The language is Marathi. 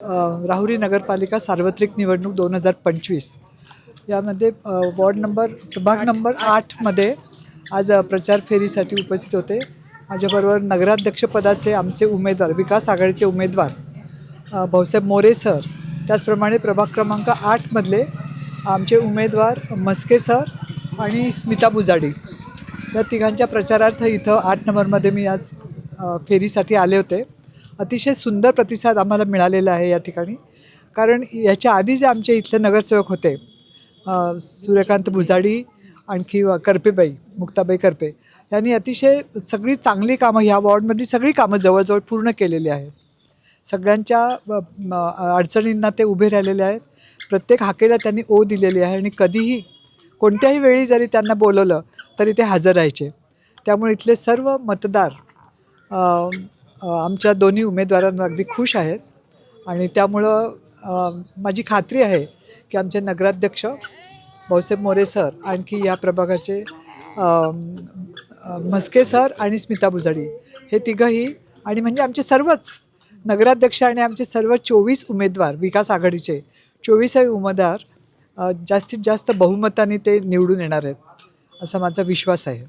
राहुरी नगरपालिका सार्वत्रिक निवडणूक 2025 यामध्ये प्रभाग नंबर 8मध्ये आज प्रचार फेरीसाठी उपस्थित होते. माझ्याबरोबर नगराध्यक्षपदाचे आमचे उमेदवार, विकास आघाडीचे उमेदवार भाऊसाहेब मोरे सर, त्याचप्रमाणे प्रभाग क्रमांक 8मधले आमचे उमेदवार मस्के सर आणि स्मिता बुजाडी, या तिघांच्या प्रचारार्थ इथं 8 नंबरमध्ये मी आज फेरीसाठी आले होते. अतिशय सुंदर प्रतिसाद आम्हाला मिळालेला आहे या ठिकाणी. कारण याच्या आधी जे आमचे इथले नगरसेवक होते, सूर्यकांत बुजाडी, आणखी करपेबाई, मुक्ताबाई करपे, यांनी अतिशय सगळी चांगली कामं, ह्या वॉर्डमधली सगळी कामं जवळजवळ पूर्ण केलेली आहेत. सगळ्यांच्या अडचणींना ते उभे राहिलेले आहेत. प्रत्येक हाकेला त्यांनी ओ दिलेली आहे आणि कधीही कोणत्याही वेळी जरी त्यांना बोलवलं तरी ते हजर राहायचे. त्यामुळे इथले सर्व मतदार आमच्या दोन्ही उमेदवारांना अगदी खुश आहेत आणि त्यामुळं माझी खात्री आहे की आमचे नगराध्यक्ष भाऊसाहेब मोरे सर, आणखी या प्रभागाचे मस्के सर आणि स्मिता बुजाडी, हे तिघंही, आणि म्हणजे आमचे सर्वच नगराध्यक्ष आणि आमचे सर्व 24 उमेदवार, विकास आघाडीचे 24 उमेदवार जास्तीत जास्त बहुमताने ते निवडून येणार आहेत असा माझा विश्वास आहे.